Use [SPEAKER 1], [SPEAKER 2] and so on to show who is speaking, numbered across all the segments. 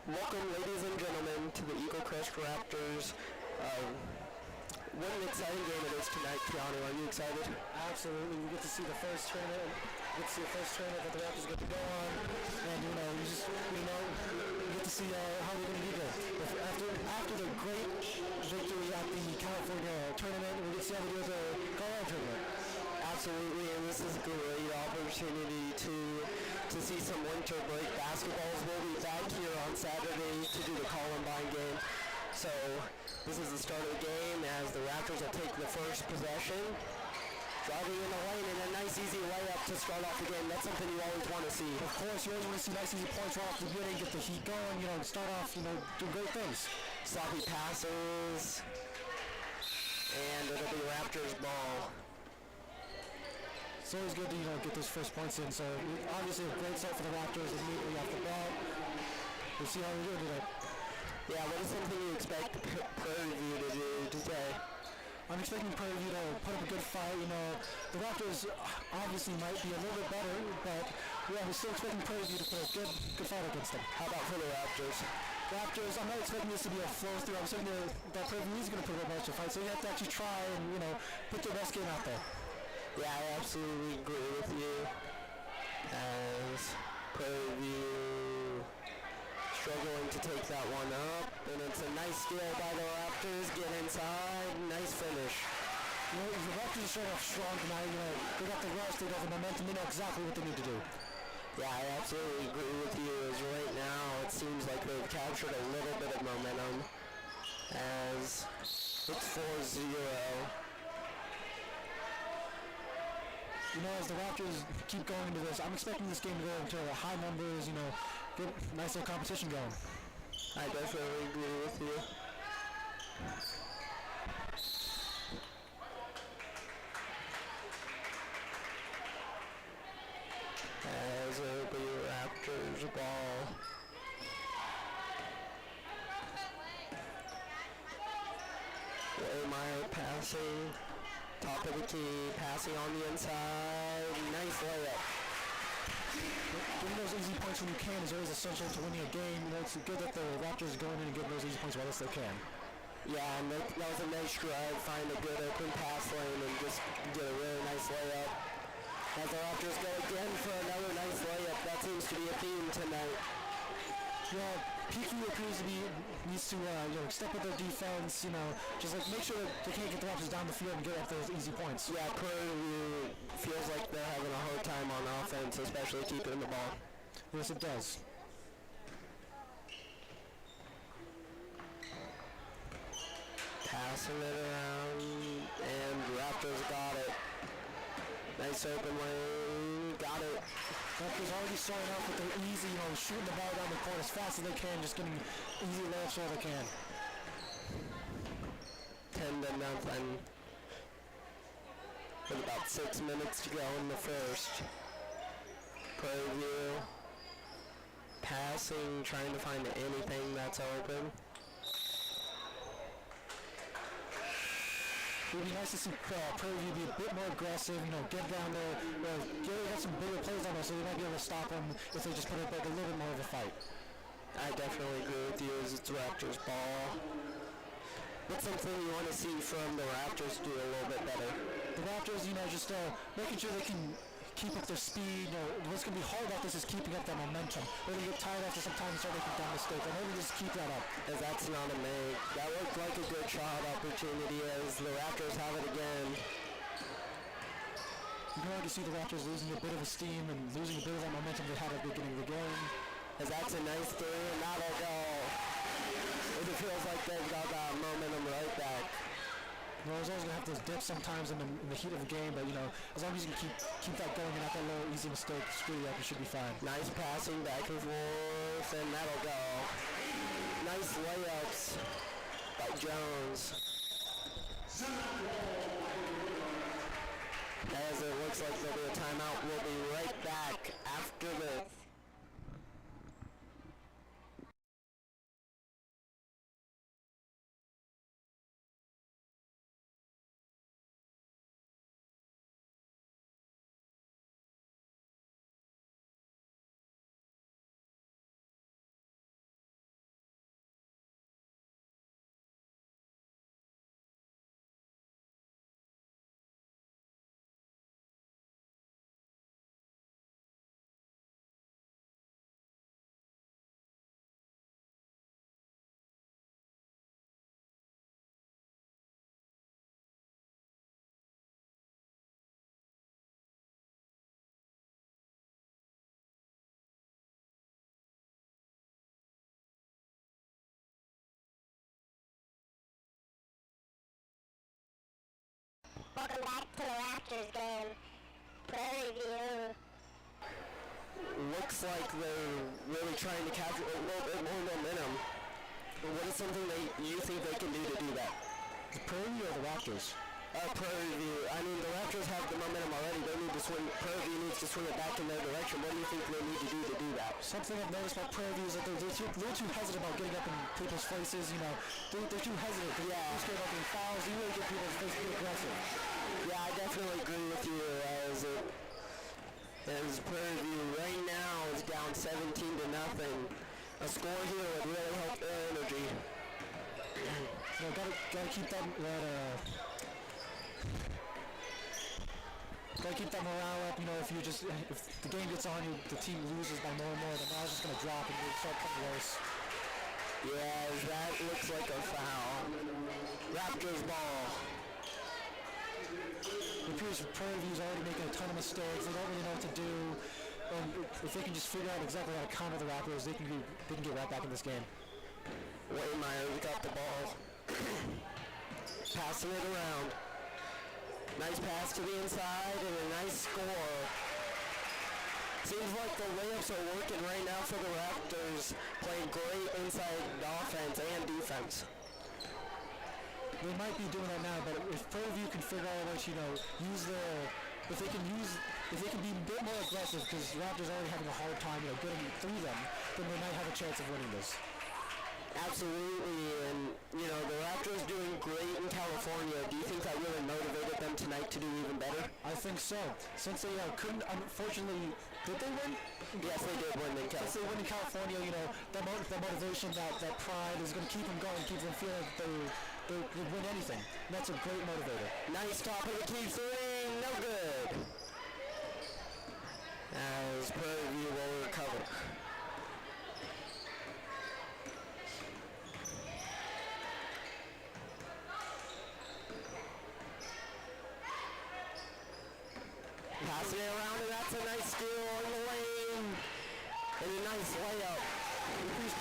[SPEAKER 1] Welcome, ladies and gentlemen, to the Eagle Crest Raptors. What an exciting game it is tonight, Keanu. Are you excited?
[SPEAKER 2] Absolutely. We get to see the first tournament. We get to see the first tournament that the Raptors get to go on, and we get to see how they're going to do there. After the great victory at the California tournament, we get to see how they do at the Colorado tournament.
[SPEAKER 1] Absolutely, and this is a great opportunity to see some winter break basketballs. We'll be back here on Saturday to do the Columbine game. So this is the start of the game as the Raptors will take the first possession. Driving in the lane and a nice easy layup to start off the game. That's something you always want to see.
[SPEAKER 2] Of course, you always want to see nice easy points right off the beginning, get the heat going, start off, do great things.
[SPEAKER 1] Sloppy passes. And it'll be Raptors ball.
[SPEAKER 2] It's always good to get those first points in. So obviously a great start for the Raptors immediately off the bat. We'll see how we're doing today.
[SPEAKER 1] Yeah, what is something you expect Prairie View to do today?
[SPEAKER 2] I'm expecting Prairie View to put up a good fight. The Raptors obviously might be a little bit better, but yeah, we're still expecting Prairie View to put a good fight against them.
[SPEAKER 1] How about for the Raptors?
[SPEAKER 2] Raptors, I'm not expecting this to be a flow through. I'm expecting that Prairie View is going to put up a bunch of fights, so you have to actually try and put their best game out there.
[SPEAKER 1] Yeah, I absolutely agree with you. As Prairie View struggling to take that one up, and it's a nice steal by the Raptors. Get inside, nice finish.
[SPEAKER 2] The Raptors are starting off strong tonight. They got the rush, they got the momentum, they know exactly what they need to do.
[SPEAKER 1] Yeah, I absolutely agree with you. As right now, it seems like they've captured a little bit of momentum. As it's 4-0.
[SPEAKER 2] As the Raptors keep going into this, I'm expecting this game to go into high numbers, get a nice little competition going.
[SPEAKER 1] I definitely agree with you. As it'll be Raptors ball. Waymire passing. Top of the key, passing on the inside. Nice layup.
[SPEAKER 2] Getting those easy points when you can is always essential to winning a game. It's good that the Raptors go in and get those easy points while they can.
[SPEAKER 1] Yeah, and that was a nice drive. Find a good open pass lane and just get a really nice layup. As the Raptors go again for another nice layup. That seems to be a theme tonight.
[SPEAKER 2] PQ appears to needs to step with their defense, just make sure that they can't get the Raptors down the field and get up those easy points.
[SPEAKER 1] Yeah, Prairie View feels like they're having a hard time on offense, especially keeping the ball.
[SPEAKER 2] Yes, it does.
[SPEAKER 1] Passing it around, and Raptors got it. Nice open lane, got it.
[SPEAKER 2] Raptors already starting off with their easy, shooting the ball down the court as fast as they can, just getting easy layups where they can.
[SPEAKER 1] 10-0. With about 6 minutes to go in the first. Prairie View passing, trying to find anything that's open.
[SPEAKER 2] It would be nice to see Prairie View be a bit more aggressive, get down there. Gary got some bigger plays on there, so they might be able to stop them if they just put up a little bit more of a fight.
[SPEAKER 1] I definitely agree with you as it's Raptors ball. What's something you want to see from the Raptors do a little bit better?
[SPEAKER 2] The Raptors, just making sure they can keep up their speed. What's going to be hard about this is keeping up that momentum. They're going to get tired after some time and start making dumb mistakes. And maybe just keep that up.
[SPEAKER 1] As that's not a make. That looked like a good shot opportunity as the Raptors have it again.
[SPEAKER 2] You can already see the Raptors losing a bit of steam and losing a bit of that momentum they had at the beginning of the game.
[SPEAKER 1] As that's a nice three, and that'll go. It feels like they've got that momentum right back.
[SPEAKER 2] There's always going to have those dips sometimes in the heat of the game, but, as long as you can keep that going and not that little easy mistake, screw you up, you should be fine.
[SPEAKER 1] Nice passing back and forth, and that'll go. Nice layups by Jones. As it looks like there'll be a timeout, we'll be right back after this.
[SPEAKER 3] back to the Raptors game. Prairie View.
[SPEAKER 1] Looks like they're really trying to capture a little bit more momentum. What is something that you think they can do to do that?
[SPEAKER 2] The Prairie View or the Raptors?
[SPEAKER 1] Prairie View. I mean, the Raptors have the momentum already. They need to swing. Prairie View needs to swing it back in their direction. What do you think they need to do that?
[SPEAKER 2] Something I've noticed about Prairie View is that they're a little too hesitant about getting up in people's faces. You know, they're too hesitant. They're scared about getting fouls. You really get people's faces to be aggressive.
[SPEAKER 1] Yeah, I definitely agree with you. As Prairie View right now is down 17-0. A score here would really help their energy.
[SPEAKER 2] You know, gotta keep that gotta keep that morale up. You know, if the game gets on, the team loses by more and more, the morale's just gonna drop and it'll start getting worse.
[SPEAKER 1] Yeah, that looks like a foul. Raptors ball.
[SPEAKER 2] It appears Prairie View's already making a ton of mistakes. They don't really know what to do. And if they can just figure out exactly how to counter the Raptors, they can get right back in this game.
[SPEAKER 1] Waymeyer's got the ball. Passing it around. Nice pass to the inside and a nice score. Seems like the layups are working right now for the Raptors, playing great inside offense and defense.
[SPEAKER 2] They might be doing that now, but if Prairie View can figure out a way to, if they can be a bit more aggressive, because the Raptors are already having a hard time, getting through them, then they might have a chance of winning this.
[SPEAKER 1] Absolutely, and the Raptors doing great in California. Do you think that really motivated them tonight to do even better?
[SPEAKER 2] I think so. Since they couldn't, unfortunately, did they win?
[SPEAKER 1] Yes, they did win in California.
[SPEAKER 2] Since they win in California, that motivation, that pride is going to keep them going, keep them feeling like they could win anything. And that's a great motivator.
[SPEAKER 1] Nice top of the key three, no good. As Prairie View will recover. Passing it around, and that's a nice steal in the lane. And a nice layup.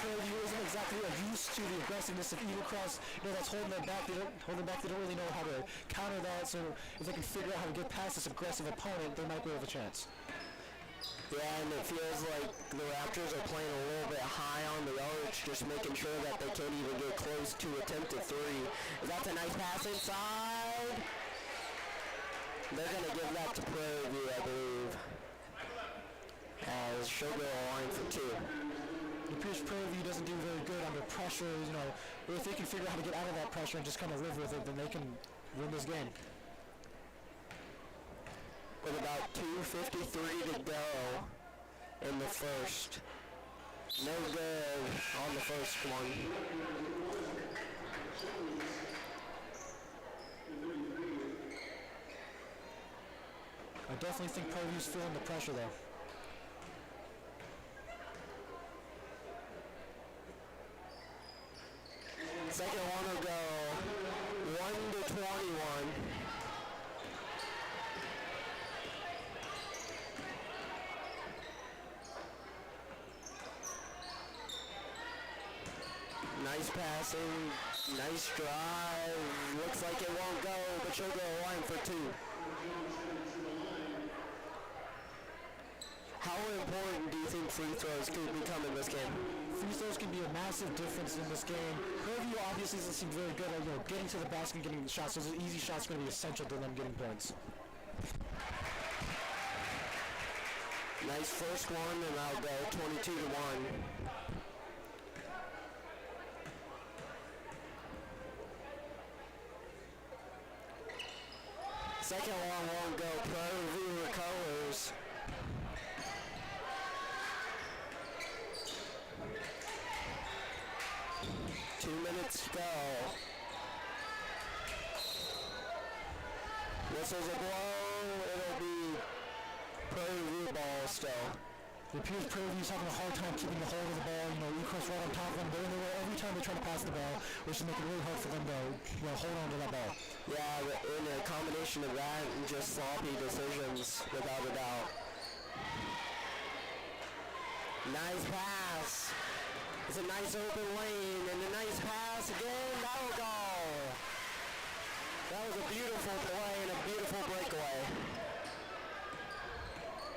[SPEAKER 2] Prairie View isn't exactly used to the aggressiveness of Eagle Cross. That's holding them back. They don't really know how to counter that. So if they can figure out how to get past this aggressive opponent, they might be have a chance.
[SPEAKER 1] Yeah, and it feels like the Raptors are playing a little bit high on the arch, just making sure that they can't even get close to attempted three. That's a nice pass inside. They're going to give that to Prairie View, I believe, as she'll go line for two.
[SPEAKER 2] It appears Prairie View doesn't do very good under pressure. If they can figure out how to get out of that pressure and just kind of live with it, then they can win this game.
[SPEAKER 1] With about 2:53 to go in the first. No good on the first one.
[SPEAKER 2] I definitely think Prairie View's feeling the pressure, though.
[SPEAKER 1] Second one will go 1-21. Nice passing, nice drive. Looks like it won't go, but she'll go line for two. How important do you think free throws could become in this game?
[SPEAKER 2] Free throws can be a massive difference in this game. Prairie View obviously doesn't seem very good at getting to the basket and getting shots. So the easy shots are going to be essential to them getting points.
[SPEAKER 1] Nice first one, and I'll go 22-1. Second one won't go. Prairie View recovers. Minutes to go. Whistles a blow. It'll be Prairie View ball still.
[SPEAKER 2] It appears Prairie View's having a hard time keeping the hold of the ball. Eco's right on top of them. They're in the way every time they try to pass the ball, which is making it really hard for them to hold on to that ball.
[SPEAKER 1] Yeah, in a combination of that and just sloppy decisions, without a doubt. Nice pass. It's a nice open lane, and a nice pass again. That will go. That was a beautiful play and a beautiful beautiful breakaway.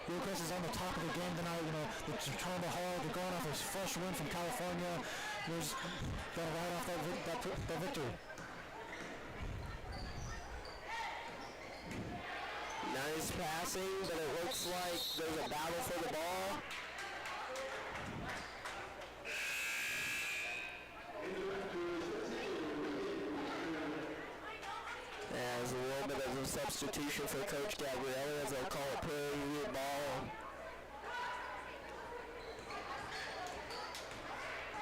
[SPEAKER 2] EHS is on the top of the game tonight. They're trying to hard. They're going off a fresh win from California. They're just got to ride off that victory.
[SPEAKER 1] Nice passing, but it looks like there's a battle for the ball. There's a little bit of a substitution for Coach Gabrielli as they'll call it Prairie View ball.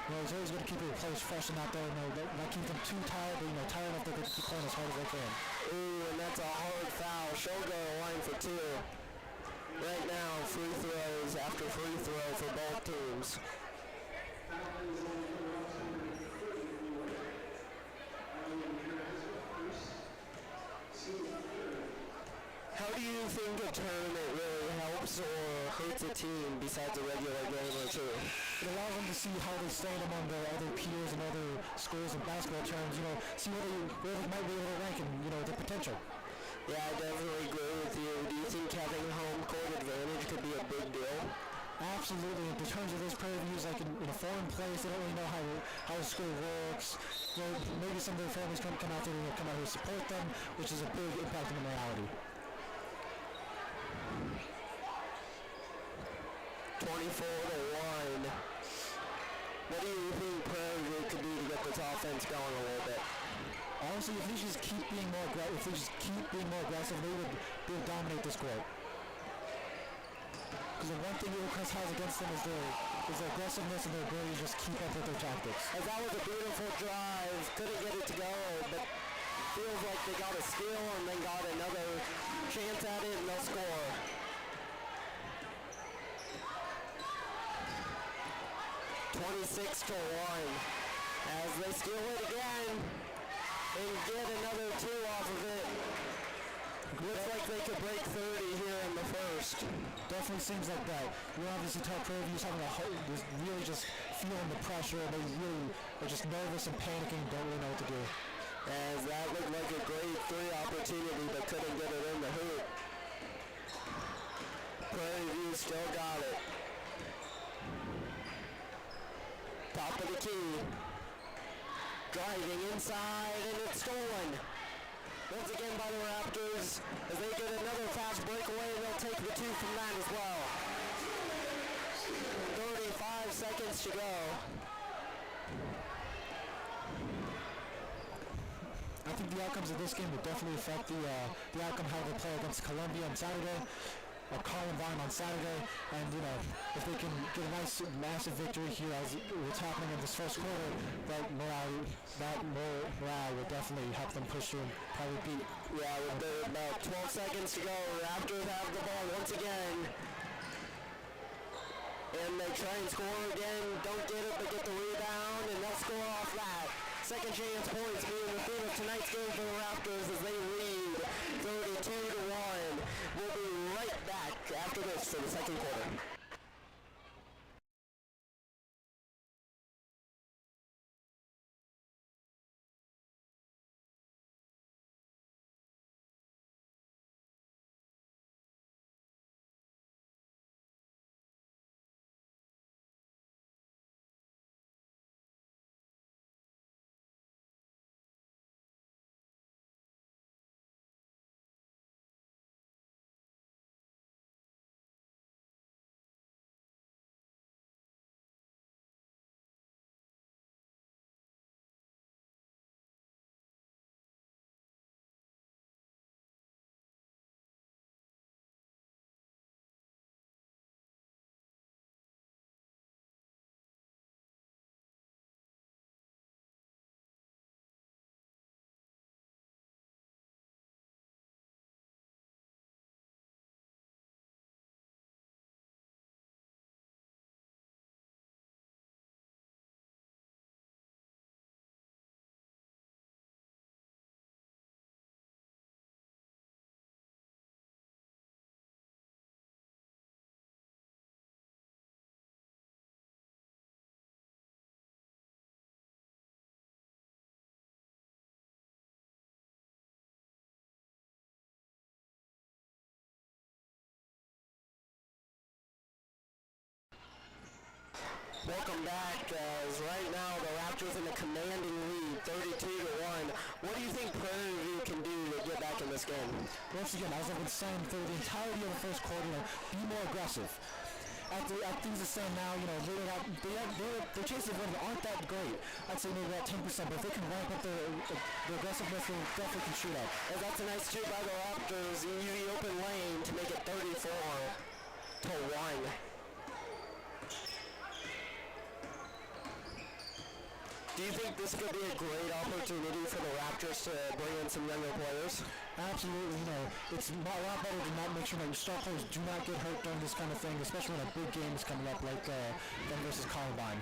[SPEAKER 2] He's always going to keep the players fresh and out there. Not keep them too tired, but tired enough that they keep playing as hard as they can.
[SPEAKER 1] Ooh, and that's a hard foul. She'll go line for two. Right now, free throws after free throw for both teams. How do you think a tournament really helps or hurts a team besides a regular game or two?
[SPEAKER 2] It allows them to see how they stand among their other peers and other schools in basketball terms, see where they might be able to rank and, their potential.
[SPEAKER 1] Yeah, I definitely agree with you. Do you think having home court advantage could be a big deal?
[SPEAKER 2] Absolutely. In terms of this Prairie View, like in a foreign place, they don't really know how the school works. Maybe some of their families come out there and come out here to support them, which is a big impact on the morality.
[SPEAKER 1] 24-1. What do you think Prairie View could do to get this offense going a little bit?
[SPEAKER 2] Honestly, if they just keep being more aggressive, they would dominate this court. Because the one thing EHS has against them is their aggressiveness and their ability to just keep up with their tactics.
[SPEAKER 1] As that was a beautiful drive, couldn't get it to go, but feels like they got a steal and then got another chance at it and they'll score. (26-1) as they steal it again and get another two off of it. Looks like they could break 30 here in the first.
[SPEAKER 2] Definitely seems like that. You obviously tell Prairie View's having really just feeling the pressure, and they really are just nervous and panicking, don't really know what to do.
[SPEAKER 1] As that looked like a great three opportunity, but couldn't get it in the hoop. Prairie View still got it. Top of the key. Driving inside, and it's stolen. Once again by the Raptors. As they get another fast breakaway, they'll take the two from that as well. 35 seconds to go.
[SPEAKER 2] I think the outcomes of this game will definitely affect the outcome how they play against Columbia on Saturday, or Columbine on Saturday, and if they can get a nice massive victory here as what's happening in this first quarter, that morale will definitely help them push through and probably beat.
[SPEAKER 1] Yeah, with about 12 seconds to go, Raptors have the ball once again. And they try and score again, don't get it, but get the rebound, and they'll score off that. Second chance points being the theme of tonight's game for the Raptors as they lead 32-1. We'll be right back after this for the second quarter. Welcome back, as right now the Raptors in a commanding lead, 32-1. What do you think Prairie View can do to get back in this game?
[SPEAKER 2] Once again, as I've been saying for the entirety of the first quarter, be more aggressive. At things are saying now, their chances of winning aren't that great. I'd say maybe about 10%, but if they can ramp up their aggressiveness, they definitely can shoot up.
[SPEAKER 1] And that's a nice shoot by the Raptors in the open lane to make it 34-1. Do you think this could be a great opportunity for the Raptors to bring in some younger players?
[SPEAKER 2] Absolutely, it's a lot better to not make sure that your star players do not get hurt during this kind of thing, especially when a big game is coming up like them versus Columbine.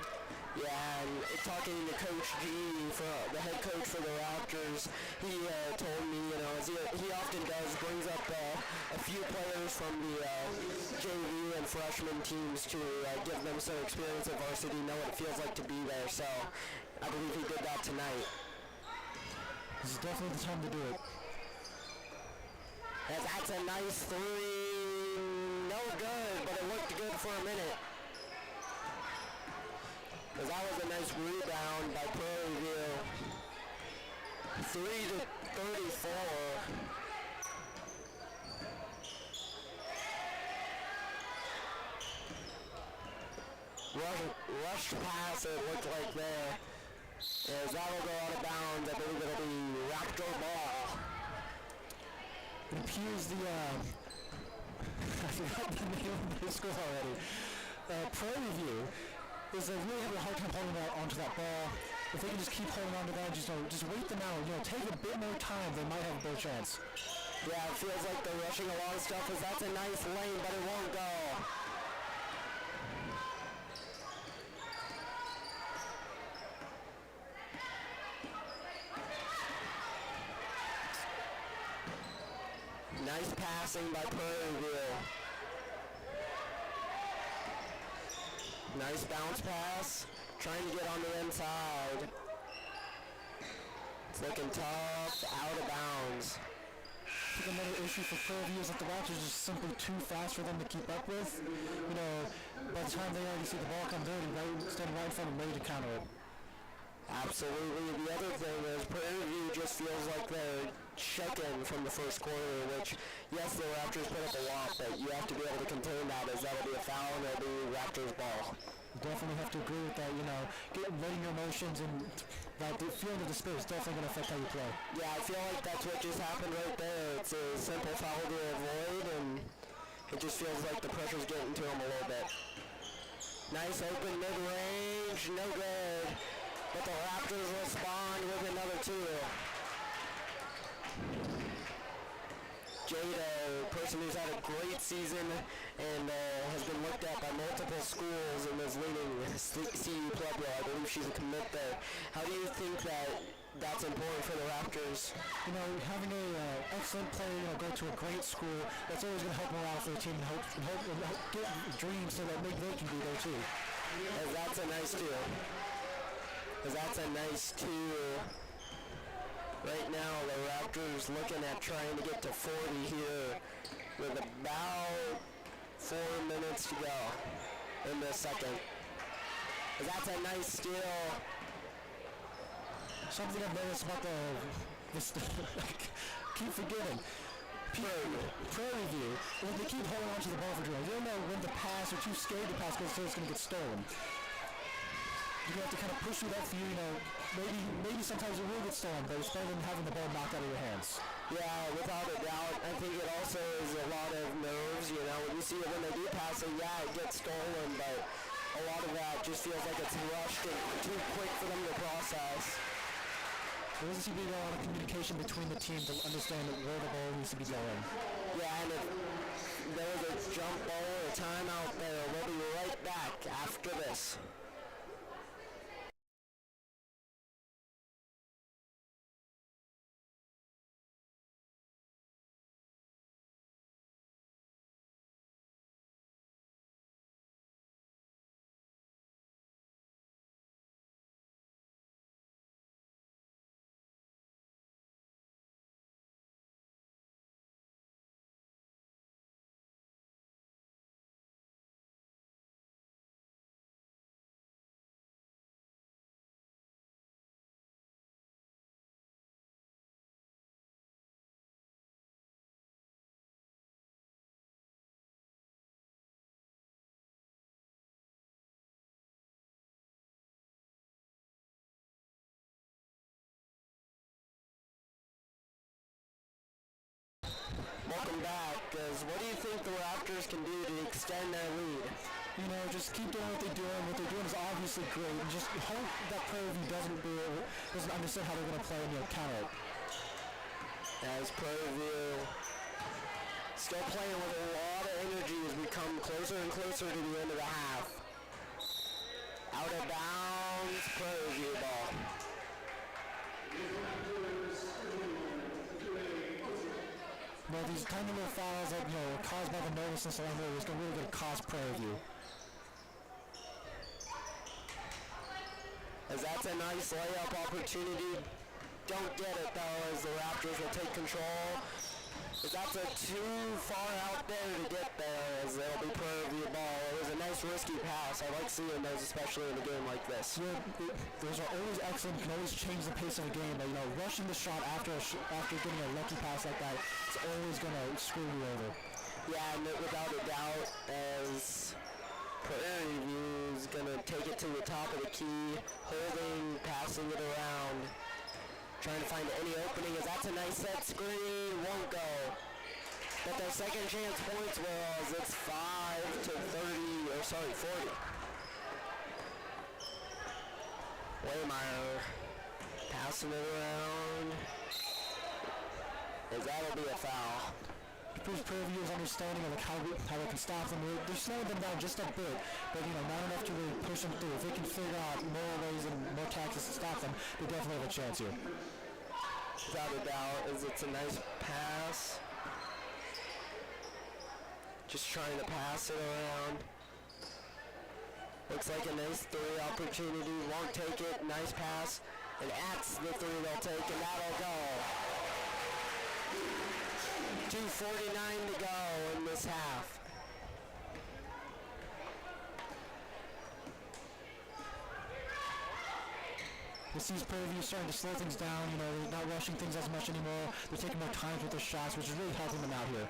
[SPEAKER 1] Yeah, and talking to Coach G, the head coach for the Raptors, he told me, as he often does, brings up a few players from the JV and freshman teams to give them some experience at varsity, know what it feels like to be there. So I believe he did that tonight.
[SPEAKER 2] This is definitely the time to do it.
[SPEAKER 1] And that's a nice three. No good, but it looked good for a minute. Because that was a nice rebound by Prairie View. 3-34. Rushed pass, it looked like there. As that will go out of bounds, I believe it'll be Raptor ball.
[SPEAKER 2] It appears I forgot the name of the school already. Prairie View is really having a hard time holding onto that ball. If they can just keep holding on to that, just wait them out. Take a bit more time, they might have a better chance.
[SPEAKER 1] Yeah, it feels like they're rushing a lot of stuff, as that's a nice lane, but it won't go. Nice passing by Prairie View. Nice bounce pass. Trying to get on the inside. It's looking tough. Out of bounds.
[SPEAKER 2] I think another issue for Prairie View is that the Raptors are just simply too fast for them to keep up with. By the time they already see the ball come dirty, standing right in front of them, ready to counter it.
[SPEAKER 1] Absolutely. The other thing is Prairie View just feels like they're shaken from the first quarter, which, yes, the Raptors put up a lot, but you have to be able to contain that, as that'll be a foul and it'll be Raptors ball.
[SPEAKER 2] You definitely have to agree with that, letting your emotions and that feeling of despair is definitely going to affect how you play.
[SPEAKER 1] Yeah, I feel like that's what just happened right there. It's a simple foul to avoid, and it just feels like the pressure's getting to them a little bit. Nice open mid-range, no good. But the Raptors respond with another two. Jada, person who's had a great season and has been looked at by multiple schools and is leading CU Pueblo. I believe she's a commit there. How do you think that's important for the Raptors?
[SPEAKER 2] Having a excellent player, go to a great school, that's always going to help morale for the team and help get dreams so that maybe they can be there too.
[SPEAKER 1] As that's a nice two. Right now, the Raptors looking at trying to get to 40 here with about 4 minutes to go in the second. That's a nice steal.
[SPEAKER 2] Something I've noticed about this keep forgetting. Prairie View, when they keep holding on to the ball for drills, they don't know when to pass or too scared to pass because it's going to get stolen. You have to kind of push through that fear, maybe sometimes it will get stolen, but it's better than having the ball knocked out of your hands.
[SPEAKER 1] Yeah, without a doubt. I think it also is a lot of nerves, when you see it when they do pass it, yeah, it gets stolen, but a lot of that just feels like it's rushed and too quick for them to process.
[SPEAKER 2] There doesn't seem to be a lot of communication between the teams to understand where the ball needs to be going.
[SPEAKER 1] Yeah, and if there was a jump ball or a timeout there, we'll be right back after this. welcome back. Because what do you think the Raptors can do to extend their lead?
[SPEAKER 2] You know, just keep doing what they're doing. What they're doing is obviously great. And just hope that Prairie View doesn't understand how they're going to play and counter it.
[SPEAKER 1] As Prairie View still playing with a lot of energy as we come closer and closer to the end of the half. Out of bounds, Prairie View ball.
[SPEAKER 2] Well, these tiny little fouls that, caused by the nervousness along the way is going to really cause Prairie View.
[SPEAKER 1] As that's a nice layup opportunity. Don't get it though, as the Raptors will take control. As that's too far out there to get there, as they'll be Prairie View ball. It was a nice risky pass. I like seeing those, especially in a game like this.
[SPEAKER 2] Yeah, those are always excellent. You can always change the pace of a game, but rushing the shot after getting a lucky pass like that, it's always going to screw you over.
[SPEAKER 1] Yeah, and without a doubt, as Prairie View is going to take it to the top of the key, holding, passing it around, trying to find any opening, as that's a nice set screen, won't go. But their second chance points will, as it's 40. Waymeyer passing it around, as that'll be a foul.
[SPEAKER 2] Proves Prairie View's understanding of how they can stop them. They're slowing them down just a bit, but not enough to really push them through. If they can figure out more ways and more tactics to stop them, they definitely have a chance here.
[SPEAKER 1] Without a doubt, as it's a nice pass. Just trying to pass it around. Looks like a nice three opportunity. Won't take it. Nice pass. And that's the three they'll take, and that'll go. 2:49 to go in this half.
[SPEAKER 2] This sees Prairie View starting to slow things down. They're not rushing things as much anymore. They're taking more time with their shots, which is really helping them out here.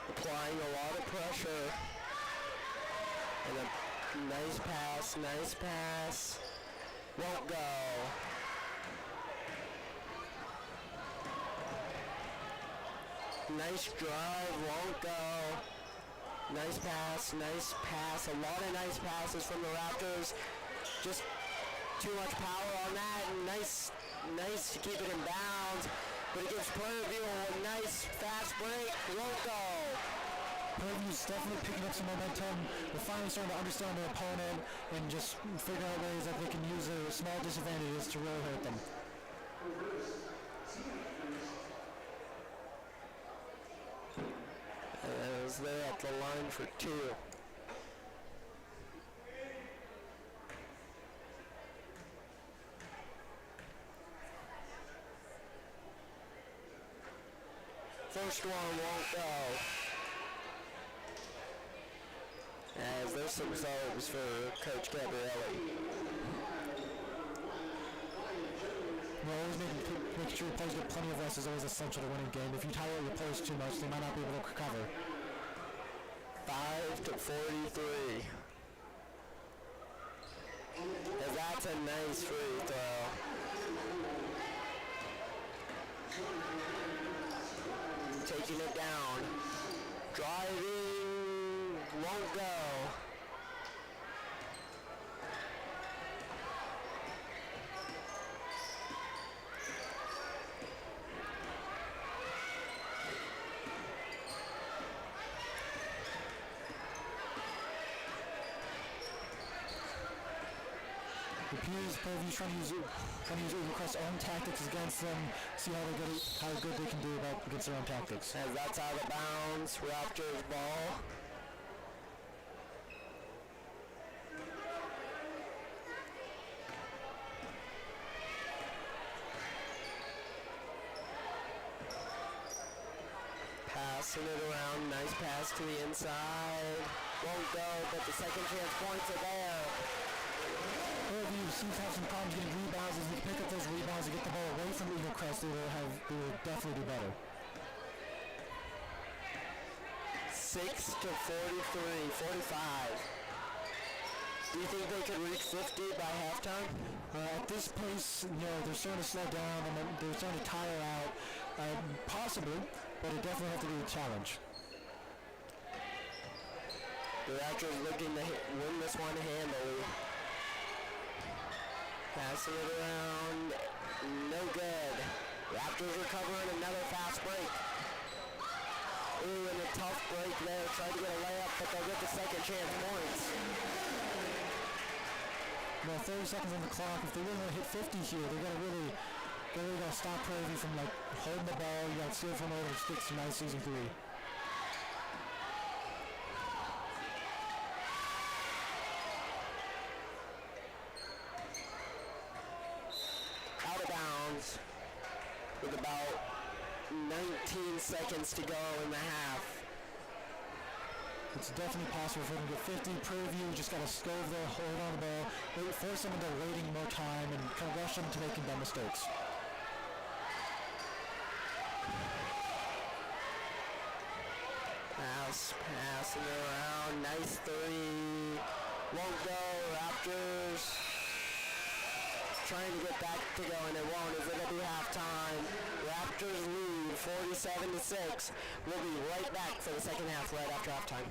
[SPEAKER 1] Applying a lot of pressure. And a nice pass. Won't go. Nice drive, won't go. Nice pass. A lot of nice passes from the Raptors. Just too much power on that. And nice to keep it in bounds. But it gives Prairie View a nice fast break. Won't go.
[SPEAKER 2] Prairie View's definitely picking up some momentum. They're finally starting to understand their opponent and just figure out ways that they can use their small disadvantages to really hurt them.
[SPEAKER 1] As they're at the line for two. First one won't go. As there's some subs for Coach Gabrielli.
[SPEAKER 2] Always making sure your players get plenty of rest is always essential to winning a game. If you tire your players too much, they might not be able to recover.
[SPEAKER 1] 5-43. And that's a nice free throw. Taking it down. Driving. Won't go.
[SPEAKER 2] Prairie View's trying to use Overcrest's own tactics against them, see how good they can do against their own tactics.
[SPEAKER 1] As that's out of bounds, Raptors ball. Passing it around, nice pass to the inside. Won't go, but the second chance points are there.
[SPEAKER 2] Prairie View seems to have some problems getting rebounds. As they pick up those rebounds and get the ball away from Eagle Crest, they will definitely do better.
[SPEAKER 1] 6-43, 45. Do you think they could reach 50 by halftime?
[SPEAKER 2] At this pace, they're starting to slow down and they're starting to tire out, possibly, but it definitely have to be a challenge.
[SPEAKER 1] The Raptors looking to win this one handily. Passing it around, no good. Raptors recovering another fast break. Ooh, and a tough break there. Tried to get a layup, but they'll get the second chance points.
[SPEAKER 2] 30 seconds on the clock. If they really want to hit 50 here, they really gotta stop Prairie View from holding the ball. You gotta steal from over and stick to nice season 3.
[SPEAKER 1] Out of bounds with about 19 seconds to go in the half.
[SPEAKER 2] It's definitely possible for them to get 50. Prairie View just got to go over there, hold on the ball, force them into waiting more time, and kind of rush them to making dumb mistakes.
[SPEAKER 1] Passing around, nice three. Won't go. Raptors trying to get back to going. It won't. Is it going to be halftime? Raptors lead 47-6. We'll be right back for the second half right after halftime.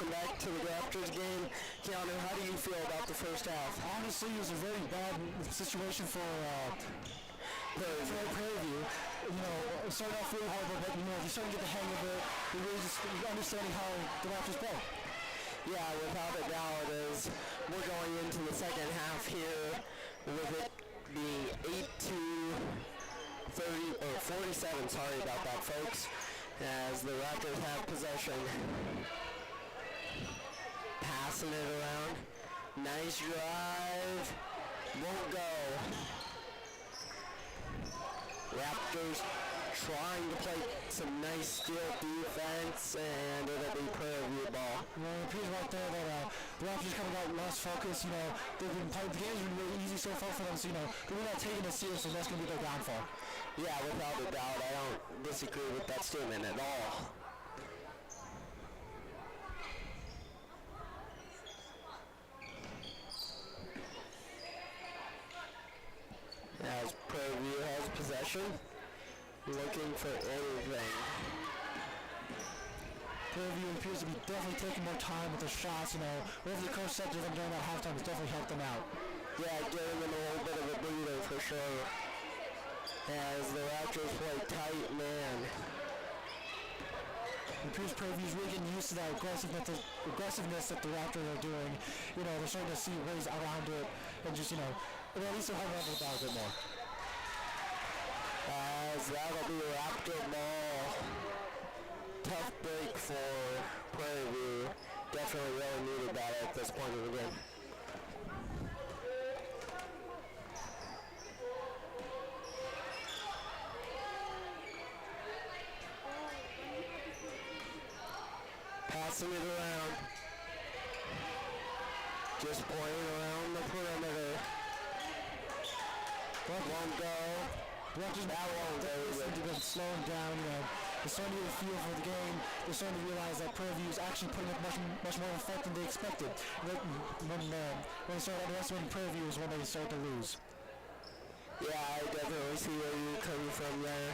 [SPEAKER 1] welcome back to the Raptors game. Keanu, how do you feel about the first half?
[SPEAKER 2] Honestly, it was a very bad situation for Prairie View. You know, it started off really horrible, but you know, you're starting to get the hang of it. You're really just understanding how the Raptors play.
[SPEAKER 1] Yeah, without a doubt, as we're going into the second half here, with it being 47, sorry about that, folks, as the Raptors have possession. Passing it around. Nice drive. Won't go. Raptors trying to play some nice steal defense, and it'll be Prairie View ball.
[SPEAKER 2] Well, it appears right there that the Raptors kind of got lost focus. You know, they've been playing, the game's been really easy so far for them, so you know, they're really not taking it seriously. That's going to be their downfall.
[SPEAKER 1] Yeah, without a doubt, I don't disagree with that statement at all. As Prairie View has possession, looking for anything.
[SPEAKER 2] Prairie View appears to be definitely taking more time with their shots. You know, whatever the coach said to them during that halftime has definitely helped them out.
[SPEAKER 1] Yeah, giving them a little bit of a breather for sure. As the Raptors play tight man.
[SPEAKER 2] It appears Prairie View is really getting used to that aggressiveness that the Raptors are doing. You know, they're starting to see ways around it and just, you know, at least they're holding on to the ball a bit more.
[SPEAKER 1] As that'll be a Raptor ball. Tough break for Prairie View. Definitely really needed that at this point of the game. Passing it around. Just playing around the perimeter. Won't go. That won't go.
[SPEAKER 2] They've been slowing down, you know. They're starting to get a feel for the game. They're starting to realize that Prairie View is actually putting up much more effect than they expected. When they started underestimating Prairie View is when they start to lose.
[SPEAKER 1] Yeah, I definitely see where you're coming from there.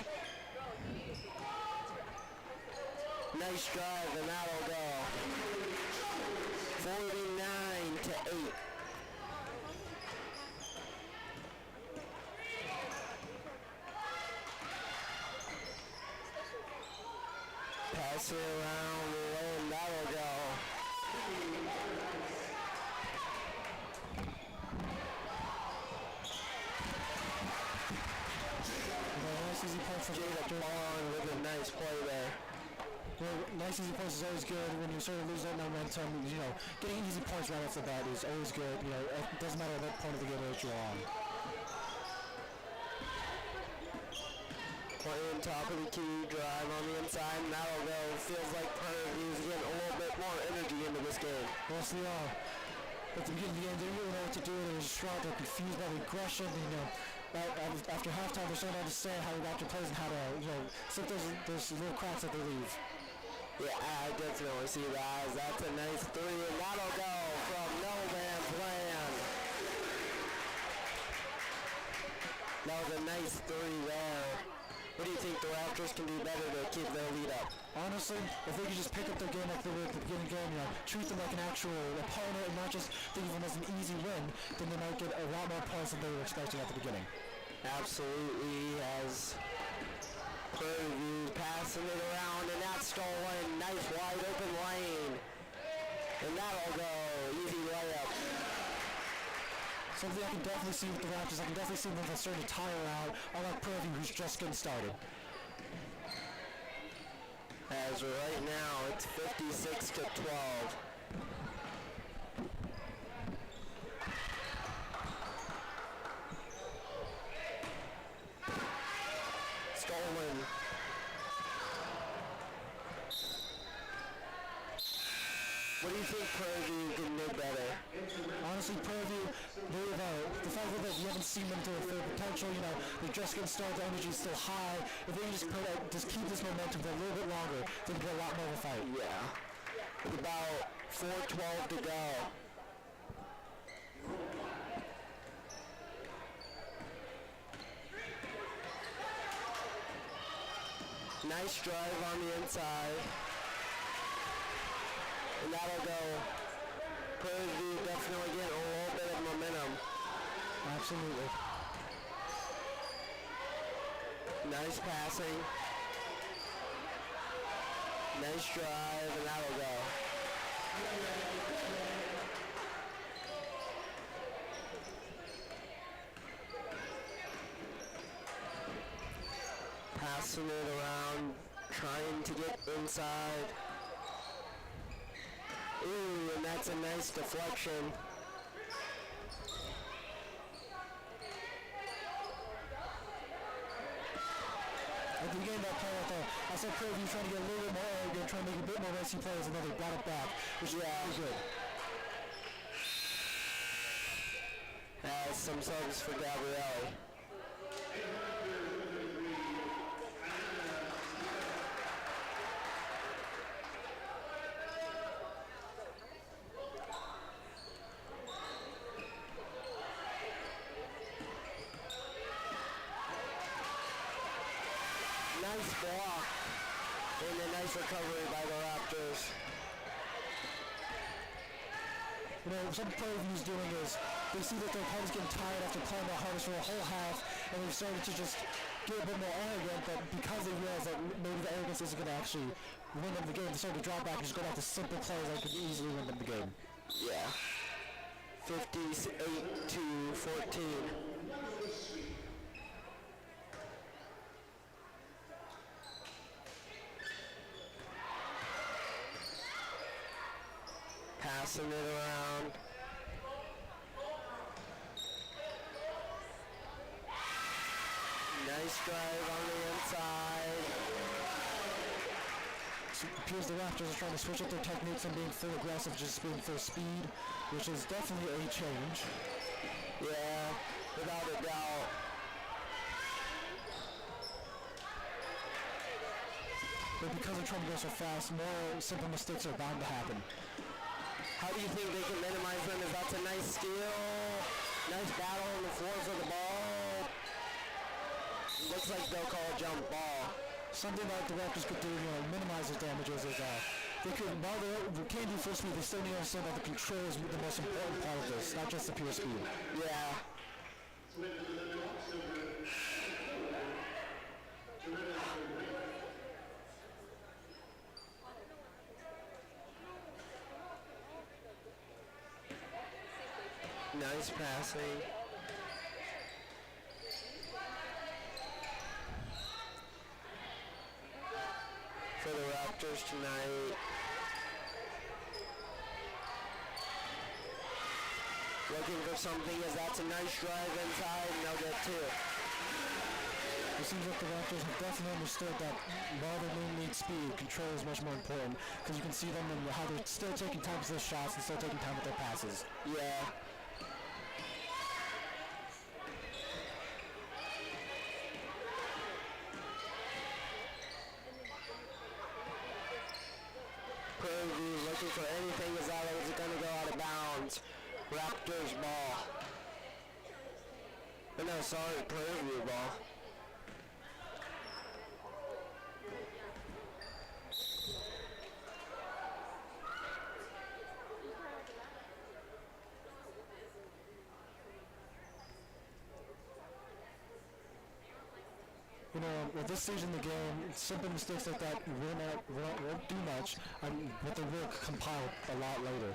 [SPEAKER 1] Nice drive, and that'll go. 49-8. Pass it around, and that'll go.
[SPEAKER 2] Nice easy point from
[SPEAKER 1] Jada Bond with a nice play there.
[SPEAKER 2] Well, nice easy points is always good. When you sort of lose that momentum, you know, getting easy points right off the bat is always good. You know, it doesn't matter what point of the game that you're on.
[SPEAKER 1] Playing top of the key, drive on the inside, and that'll go. Feels like Prairie View is getting a little bit more energy into this game.
[SPEAKER 2] Yes, they are. At the beginning of the game, they didn't really know what to do. They were just strong. They're confused by the aggression. You know, after halftime, they're starting to understand how the Raptor plays and how to, you know, slip those little cracks that they leave.
[SPEAKER 1] Yeah, I definitely see that. That's a nice three, and that'll go from no man's land. That was a nice three there. What do you think the Raptors can do better to keep their lead up?
[SPEAKER 2] Honestly, if they could just pick up their game like they were at the beginning of the game, you know, treat them like an actual opponent and not just think of them as an easy win, then they might get a lot more points than they were expecting at the beginning.
[SPEAKER 1] Absolutely, as Prairie View passing it around, and that's stolen. Nice wide open lane. And that'll go. Easy layup.
[SPEAKER 2] Something I can definitely see with the Raptors, I can definitely see them starting to tire out, unlike Prairie View, who's just getting started.
[SPEAKER 1] As right now, it's 56-12. Stolen. What do you think Prairie View can do better?
[SPEAKER 2] Honestly, Prairie View, the fact that you haven't seen them to their potential, you know, they're just getting started, the energy is still high. If they can just keep this momentum for a little bit longer, they can get a lot more of a fight.
[SPEAKER 1] Yeah. With about 4:12 to go. Nice drive on the inside. and that'll go. Prairie View definitely getting a little bit of momentum.
[SPEAKER 2] Absolutely.
[SPEAKER 1] Nice passing. Nice drive, and that'll go. Passing it around, trying to get inside. Ooh, and that's a nice deflection.
[SPEAKER 2] At the beginning of that play right there, I said Prairie View trying to get a little bit more arrogant, trying to make a bit more risky plays, and then they brought it back, which is really good.
[SPEAKER 1] Some subs for Gabrielli. Nice block and a nice recovery by the Raptors.
[SPEAKER 2] You know, some Prairie View's doing is they see that their opponent's getting tired after playing their hardest for a whole half, and they've started to just get a bit more arrogant, but because they realize that maybe the arrogance isn't going to actually win them the game, they start to drop back and just go back to simple plays that could easily win them the game.
[SPEAKER 1] Yeah. 58-14. Passing it around. Nice drive on the inside.
[SPEAKER 2] So it appears the Raptors are trying to switch up their techniques from being full aggressive to just being full speed, which is definitely a change.
[SPEAKER 1] Yeah, without a doubt.
[SPEAKER 2] But because they're trying to go so fast, more simple mistakes are bound to happen.
[SPEAKER 1] How do you think they can minimize them? Is that's a nice steal? Nice battle on the floor for the ball. Looks like they'll call a jump ball.
[SPEAKER 2] Something that the Raptors could do, minimize their damages is they could, while they can do full speed, they still need to understand that the control is the most important part of this, not just the pure speed.
[SPEAKER 1] Yeah. Nice passing. For the Raptors tonight. Looking for something as that's a nice drive inside and they'll get two.
[SPEAKER 2] It seems like the Raptors have definitely understood that while they may need speed, control is much more important because you can see them and how they're still taking time for their shots and still taking time with their passes.
[SPEAKER 1] Yeah. Prairie View looking for anything as that is going to go out of bounds. Raptors ball. Oh, no, sorry, Prairie View ball.
[SPEAKER 2] You know, at this stage in the game, simple mistakes like that won't do much, but they will compile a lot later.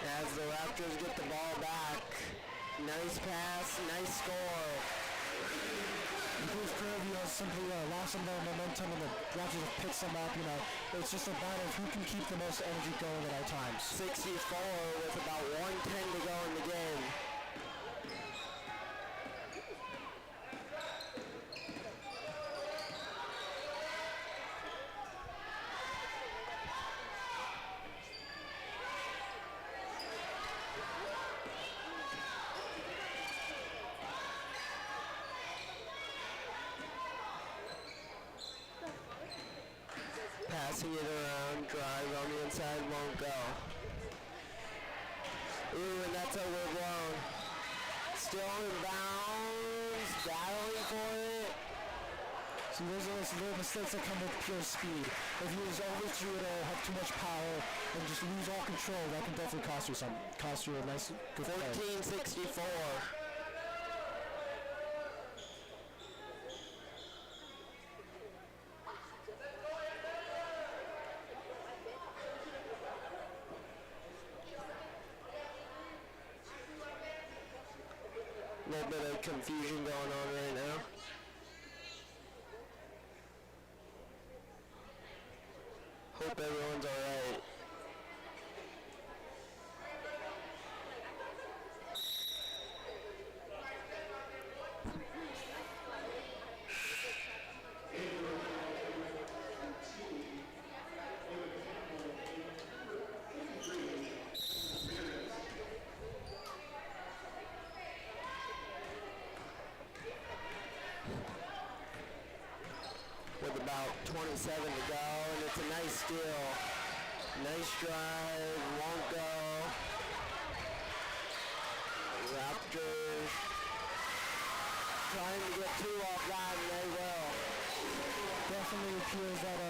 [SPEAKER 1] As the Raptors get the ball back. Nice pass, nice score.
[SPEAKER 2] Because Prairie View has simply lost some of their momentum and the Raptors have picked some up, it's just a matter of who can keep the most energy going at all times.
[SPEAKER 1] 64 with about 1:10 to go in the game. Passing it around, drive on the inside, won't go. Ooh, and that's overblown. Still in bounds, battling for it.
[SPEAKER 2] So those are those little mistakes that come with pure speed. If you just overshoot it or have too much power and just lose all control, that can definitely cost you something. Cost you a nice good play.
[SPEAKER 1] 1464. A little bit of confusion going on right now. Hope everyone's alright. With about 27 to go, and it's a nice steal. Nice drive, won't go. Raptors trying to get two off that, and they will.
[SPEAKER 2] Definitely appears that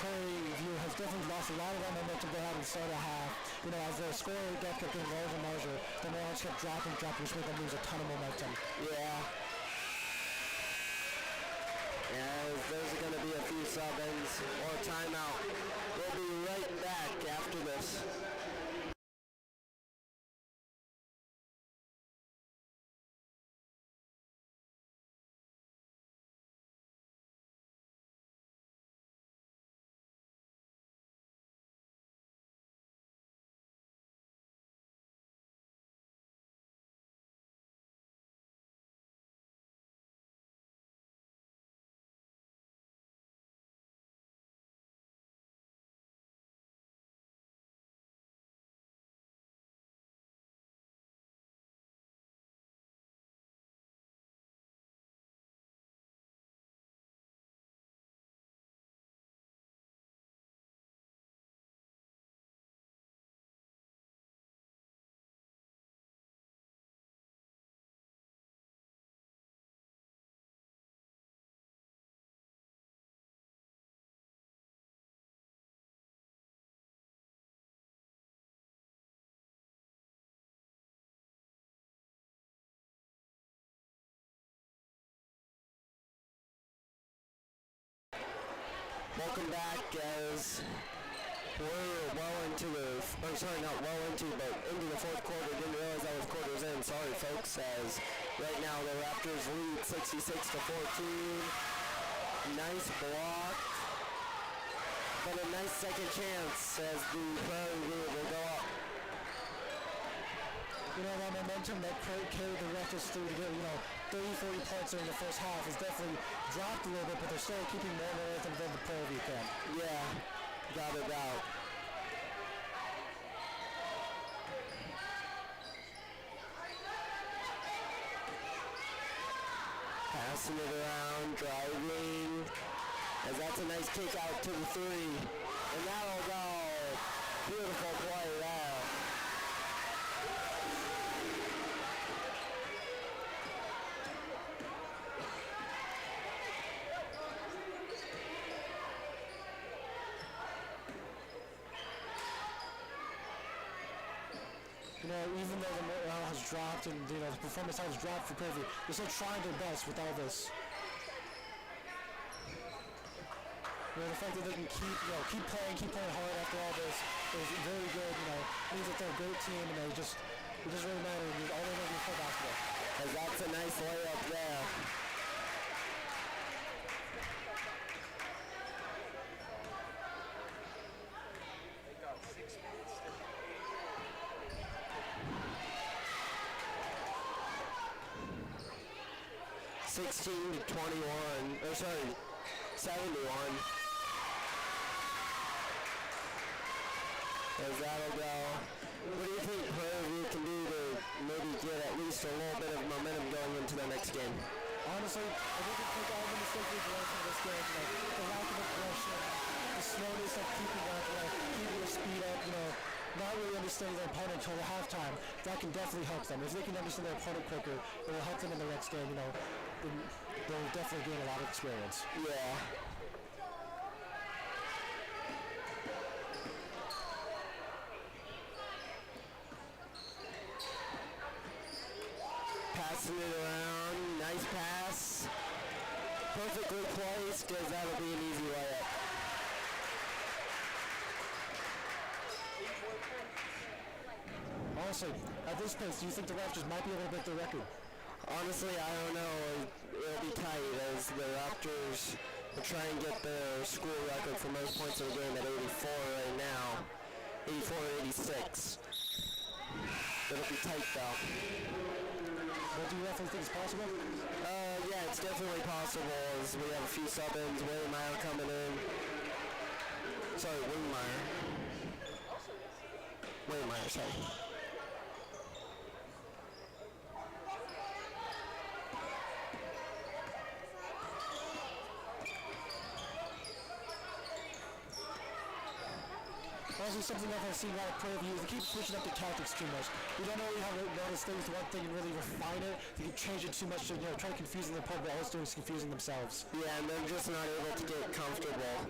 [SPEAKER 2] Prairie View has definitely lost a lot of that momentum they had in the start of the half. You know, as their score depth kept getting larger and larger, the morale kept dropping, which made them lose a ton of momentum.
[SPEAKER 1] Yeah. As there's going to be a few sub-ins or a timeout. We'll be right back after this. Welcome back as we're well into the, or sorry, not well into, but into the fourth quarter. Didn't realize that was quarters in. Sorry, folks, as right now the Raptors lead 66 to 14. Nice block, but a nice second chance as the Prairie View will go up.
[SPEAKER 2] You know, that momentum that carried the Raptors through to get, 30, 40 points during the first half has definitely dropped a little bit, but they're still keeping more momentum than the Prairie View can.
[SPEAKER 1] Yeah, without a doubt. Passing it around, driving, as that's a nice kick out to the three, and that'll go. Beautiful play there.
[SPEAKER 2] You know, even though the morale has dropped and, the performance has dropped for Prairie View, they're still trying their best with all this. The fact that they can keep playing hard after all this is very good, means that they're a great team and it doesn't really matter. All they know is play basketball.
[SPEAKER 1] As that's a nice layup there. $16 to 21, or sorry, 71. As that'll go. What do you think Prairie View can do to maybe get at least a little bit of momentum going into the next game?
[SPEAKER 2] Honestly, I think they take all the mistakes we've learned from this game, the lack of aggression, the slowness of keeping up, keeping the speed up, not really understanding their opponent until halftime. That can definitely help them. If they can understand their opponent quicker, it will help them in the next game, they'll definitely gain a lot of experience.
[SPEAKER 1] Yeah. Passing it around, nice pass. Perfectly placed, as that'll be an easy layup.
[SPEAKER 2] Honestly, at this pace, do you think the Raptors might be able to break their record?
[SPEAKER 1] Honestly, I don't know. It'll be tight as the Raptors will try and get their school record for most points in a game at 84 right now. 84 or 86. It'll be tight though.
[SPEAKER 2] But do you definitely think it's possible?
[SPEAKER 1] Yeah, it's definitely possible as we have a few sub-ins. Waymeyer coming in. Sorry, Wingmeyer. Waymeyer, sorry.
[SPEAKER 2] Also, something I've seen a lot of Prairie View is they keep switching up their tactics too much. We don't really have to notice things to one thing and really refine it. They keep changing too much to try to confuse the opponent, but all it's doing is confusing themselves.
[SPEAKER 1] Yeah, and they're just not able to get comfortable.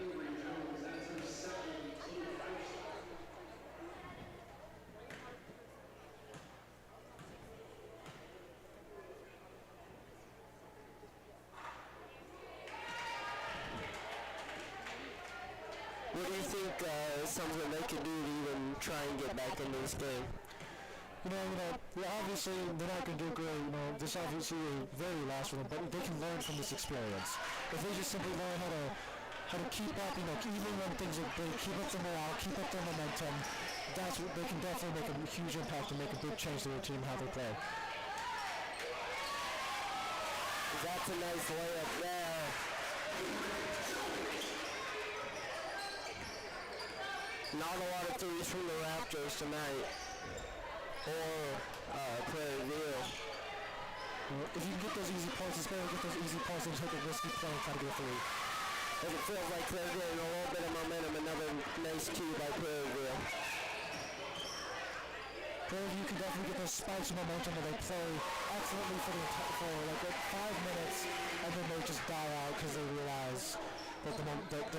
[SPEAKER 1] What do you think is something they could do to even try and get back into this game?
[SPEAKER 2] Obviously they're not going to do great. This obviously is very last for them, but they can learn from this experience. If they just simply learn how to keep up, even when things are big, keep up the morale, keep up their momentum, that's what they can definitely make a huge impact and make a big change to their team, how they play.
[SPEAKER 1] That's a nice layup there. Not a lot of threes from the Raptors tonight. Or Prairie View.
[SPEAKER 2] If you can get those easy points, it's better to get those easy points and take a risky play and try to get three.
[SPEAKER 1] As it feels like they're getting a little bit of momentum. Another nice cue by Prairie View.
[SPEAKER 2] Prairie View can definitely get those spikes of momentum and they play excellently for like 5 minutes and then they just die out because they realize that the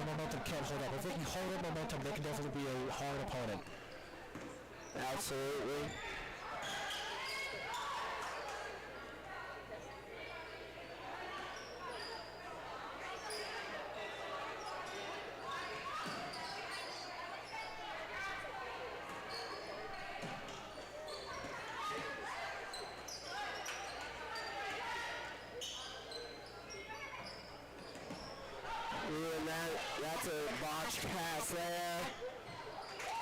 [SPEAKER 2] momentum can't hold up. If they can hold up momentum, they can definitely be a hard opponent.
[SPEAKER 1] Absolutely. And that's a botched pass there.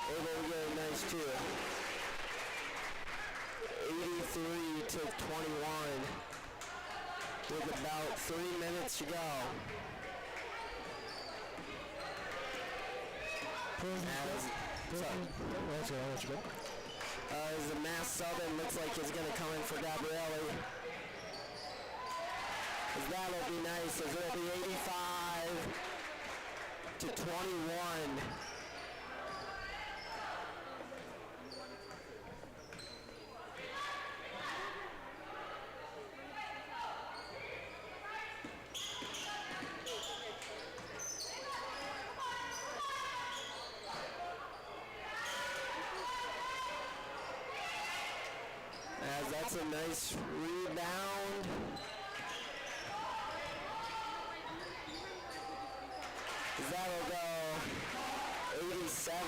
[SPEAKER 1] Able to get a nice two. 83 to 21 with about 3 minutes to go. As the mass sub-in looks like it's going to come in for Gabrielli. That'll be nice as it'll be 85 to 21. As that's a nice rebound. That'll go 87.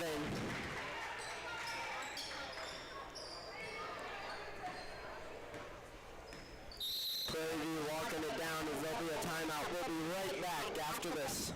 [SPEAKER 1] Prairie View walking it down as there'll be a timeout. We'll be right back after this.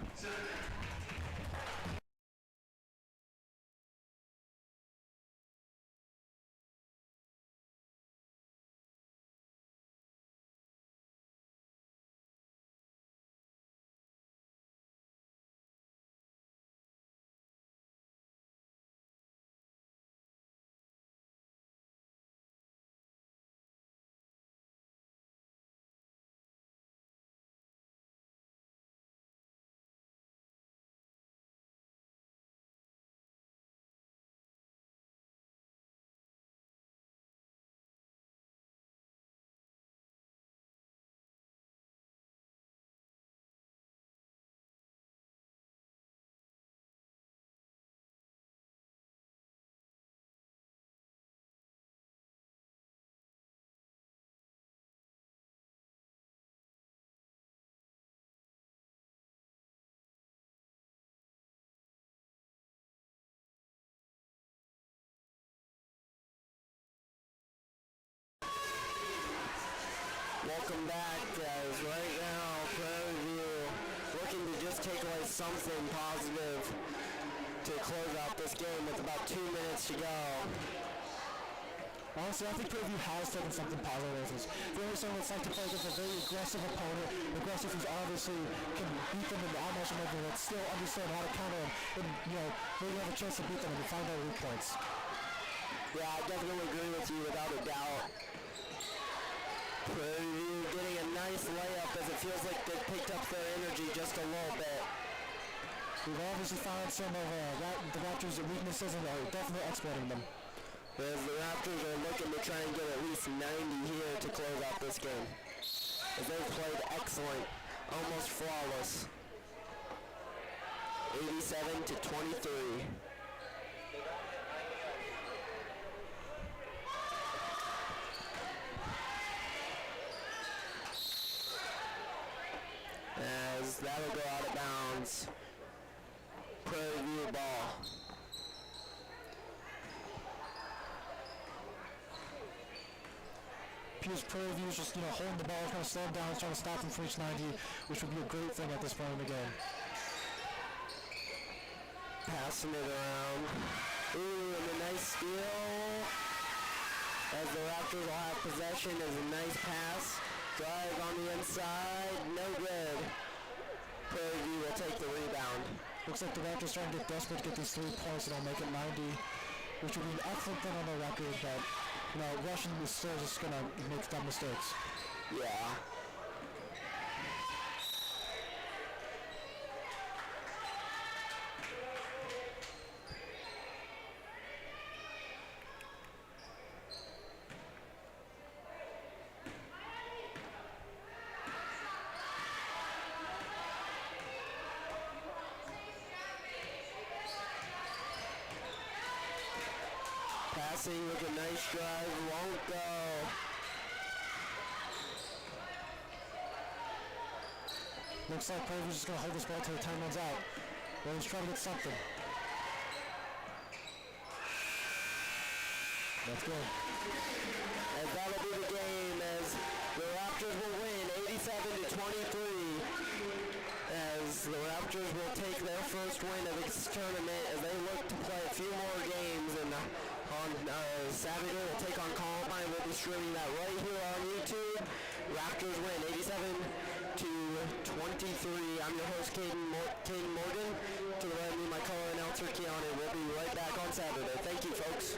[SPEAKER 1] welcome back, guys. Right now, Prairie View looking to just take away something positive to close out this game with about 2 minutes to go.
[SPEAKER 2] Honestly, I think Prairie View has taken something positive with this. They understand what it's like to play against a very aggressive opponent, aggressive who's obviously can beat them in the outmatch and everything, but still understand how to counter them and, maybe have a chance to beat them and find their weak points.
[SPEAKER 1] Yeah, I definitely agree with you without a doubt. Prairie View getting a nice layup as it feels like they've picked up their energy just a little bit.
[SPEAKER 2] We've obviously found some of the Raptors' weaknesses and are definitely exploiting them.
[SPEAKER 1] As the Raptors are looking to try and get at least 90 here to close out this game. As they've played excellent, almost flawless. 87-23. As that'll go out of bounds. Prairie View ball.
[SPEAKER 2] Pierce Prairie View is just, holding the ball, trying to slow him down, trying to stop him from reaching 90, which would be a great thing at this point in the game.
[SPEAKER 1] Passing it around. Ooh, and a nice steal. As the Raptors will have possession as a nice pass. Drive on the inside, no good. Prairie View will take the rebound.
[SPEAKER 2] Looks like the Raptors trying to get desperate to get these 3 points and they'll make it 90, which would be an excellent thing on their record, but, Russian is still just going to make dumb mistakes.
[SPEAKER 1] Yeah. Passing with a nice drive, won't go.
[SPEAKER 2] Looks like Prairie View's just going to hold this ball till the time runs out. Well, he's trying to get something. That's good.
[SPEAKER 1] And that'll be the game as the Raptors will win 87-23. As the Raptors will take their first win of this tournament as they look to play a few more games. And on Saturday, we'll take on Columbine. We'll be streaming that right here on YouTube. Raptors win 87-23. I'm your host, Caden Morgan. To the right of me, my color announcer, Keanu. We'll be right back on Saturday. Thank you, folks.